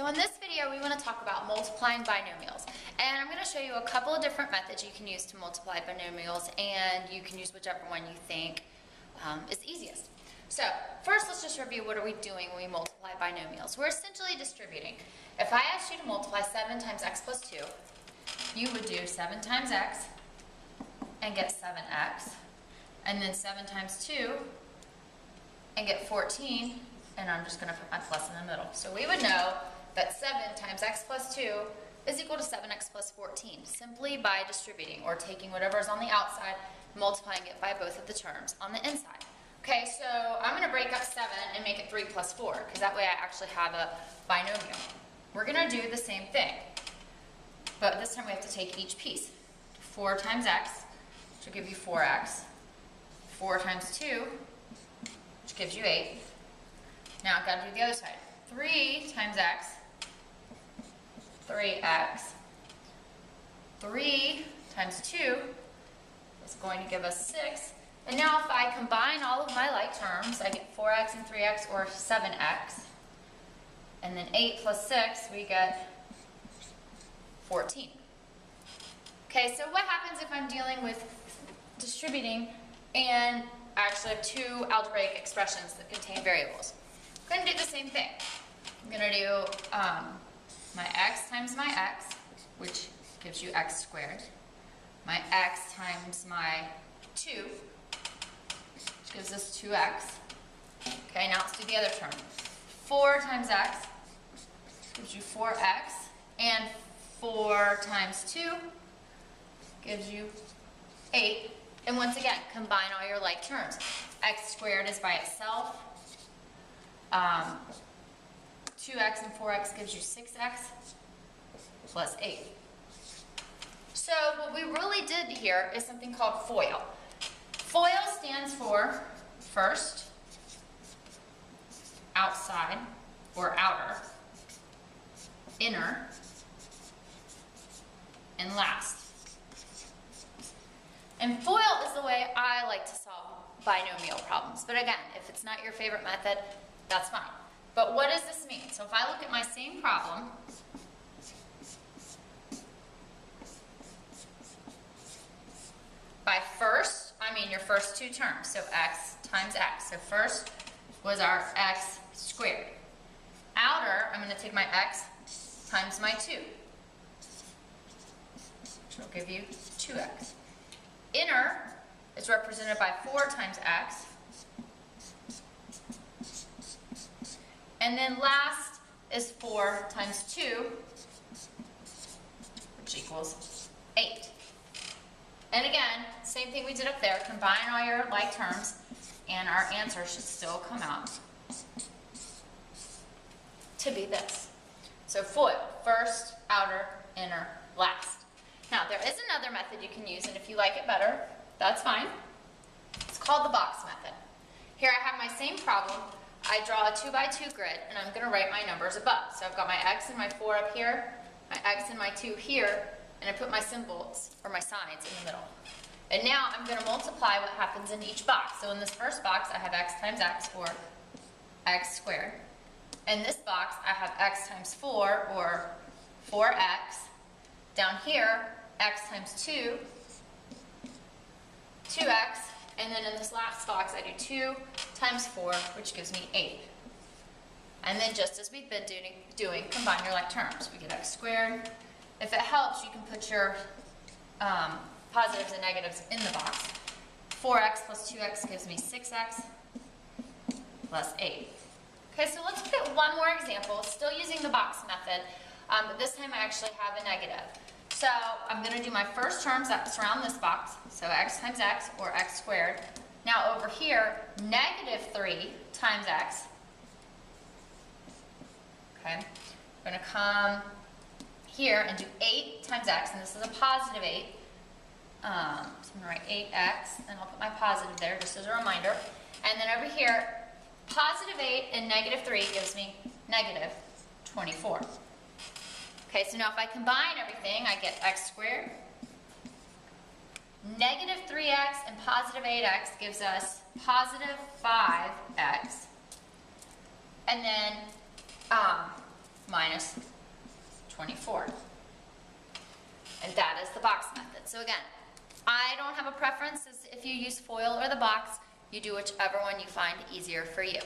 So in this video, we want to talk about multiplying binomials. And I'm going to show you a couple of different methods you can use to multiply binomials, and you can use whichever one you think is easiest. So first, let's just review what are we doing when we multiply binomials. We're essentially distributing. If I asked you to multiply 7 times x plus 2, you would do 7 times x and get 7x, and then 7 times 2 and get 14, and I'm just going to put my plus in the middle. So we would know that 7 times x plus 2 is equal to 7x plus 14, simply by distributing, or taking whatever is on the outside, multiplying it by both of the terms on the inside. Okay, so I'm going to break up 7 and make it 3 plus 4, because that way I actually have a binomial. We're going to do the same thing, but this time we have to take each piece. 4 times x, which will give you 4x. 4 times 2, which gives you 8. Now I've got to do the other side. 3 times x, 3x. 3 times 2 is going to give us 6. And now if I combine all of my like terms, I get 4x and 3x, or 7x. And then 8 plus 6, we get 14. Okay, so what happens if I'm dealing with distributing and I actually have two algebraic expressions that contain variables? I'm going to do the same thing. I'm going to do my x times my x, which gives you x squared. My x times my 2, which gives us 2x. Okay, now let's do the other term. 4 times x gives you 4x, and 4 times 2 gives you 8. And once again, combine all your like terms. X squared is by itself. 2x and 4x gives you 6x plus 8. So what we really did here is something called FOIL. FOIL stands for first, outside, or outer, inner, and last. And FOIL is the way I like to solve binomial problems. But again, if it's not your favorite method, that's fine. But what does this mean? So if I look at my same problem, by first, I mean your first two terms, so x times x. So first was our x squared. Outer, I'm going to take my x times my 2, which will give you 2x. Inner is represented by 4 times x. And then last is 4 times 2, which equals 8. And again, same thing we did up there. Combine all your like terms, and our answer should still come out to be this. So FOIL, first, outer, inner, last. Now, there is another method you can use, and if you like it better, that's fine. It's called the box method. Here I have my same problem. I draw a 2x2 grid, and I'm going to write my numbers above. So I've got my x and my 4 up here, my x and my 2 here, and I put my symbols, or my signs, in the middle. And now I'm going to multiply what happens in each box. So in this first box, I have x times x, or x squared. In this box, I have x times 4, or 4x. Down here, x times 2, 2x, and then in this last box I do 2 times 4, which gives me 8. And then just as we've been doing, combine your like terms. We get x squared. If it helps, you can put your positives and negatives in the box. 4x plus 2x gives me 6x plus 8. Okay, so let's look at one more example, still using the box method, but this time I actually have a negative. So I'm going to do my first terms that surround this box, so x times x, or x squared. Now over here, negative 3 times x. Okay, I'm going to come here and do 8 times x, and this is a positive 8. So I'm going to write 8x, and I'll put my positive there just as a reminder. And then over here, positive 8 and negative 3 gives me negative 24. Okay, so now if I combine everything, I get x squared. Negative 3x and positive 8x gives us positive 5x. And then minus 24. And that is the box method. So again, I don't have a preference as if you use FOIL or the box. You do whichever one you find easier for you.